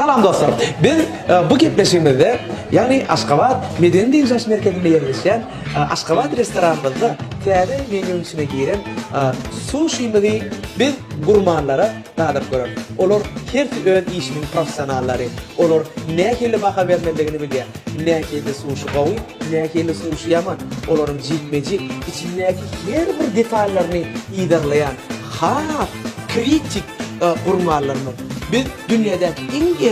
Salam dostlar. Biz bu gepleşimizde yani Aşgabat Medeni Deniz Merkezi'nde yerleşen Aşgabat restoranımızda tiyade menüsüne giren sushi'mizi biz gurmanlara tadip görür. Olur her ön işinin profesyonalları. Olur ne kelli baha vermeliğini bilýär. Ne kelli sushi gowy, ne kelli sushi yaman. Olorun jikmejik içindeki her bir detallarını iýdirleýän kritik gurmanlarını biz dünyadaki en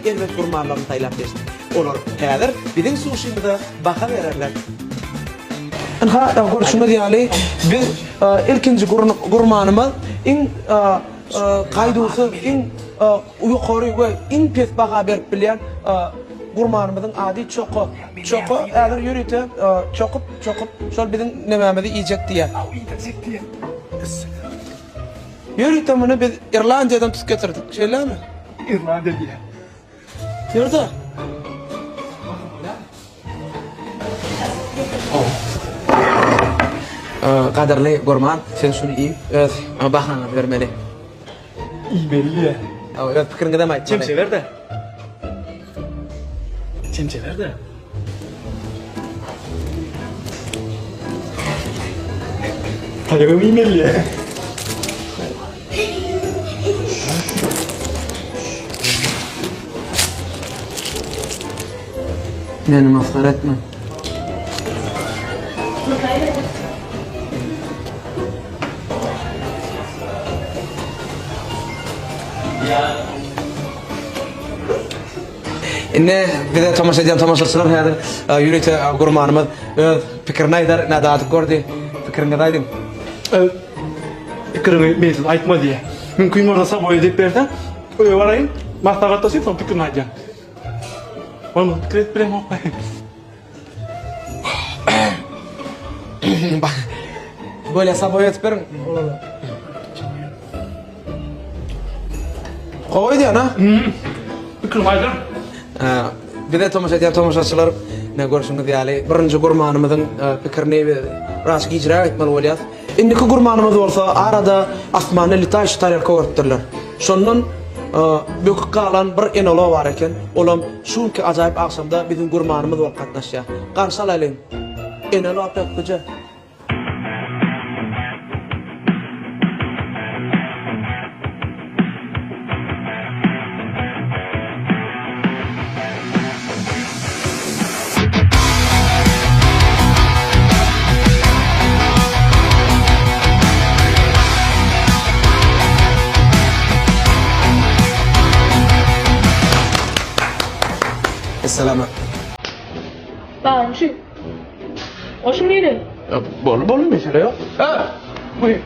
elbet gurmanlarını taýlap geçtik. Olar häzir bizim sushi'mizde baha bererler. Görüşümüz yani biz ilkinci gurmanımız en kaydusu, en yukarı ve en pes baha berip bilýän gurmanımızın adi çoko. Çoko häzir ýürüte çokup şol bizim nemämizi iýjek diýär. Yürüyte bunu biz İrlandiya'dan tut getirdik. Şeyler mi? İrlanda diye. Yürüdü. Kaderli Gurman, sen şunu iyi. Evet, ama bakana vermeli. İyi belli ya. Evet, fikrini de mayt. Çemçe ver de. Çemçe ver de. Tayyip'im iyi belli ya. Beni maskara etme. İnne bize tamaşa ediyen tamaşaçılar häzir ýürüte gurmanymyz pikirini aýdar, nadaty gördü. Pikirini aýdym. Pikirini meýil aýtma diye. Mümkin orada saboy edip berden. Öýe baraýyn, maslahatlaşyp son pikirini aýdýan. Oğlum pikir et bilen okay. Böyle saboy etip berin. Koy diýän ha? Pikirini aýdar. Bir de tamaşa ediyen tamaşaçılar ne görüşünüz ýaly birinji gurmanymyzyň pikirini rast icra etmeli bolýar. Indiki gurmanymyz bolsa arada asmany litaş tarýarka görtdirler. Şondan bökük galan bir enolo bar eken. Olam şunki ajaýyp akşamda bizim gurmanymyz bolup gatnaşýar. Garşy alaýyn. Enolo apypyja. Selamat. Tamam şu. Hoşum neydi? Bolu mesele yok. Ha. Buyur.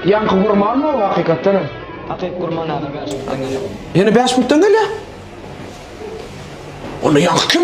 Yankı gurman mı o hakikaten? Hakik gurman abi. Yine 5 minuttan gel ya. Onu yankı kim?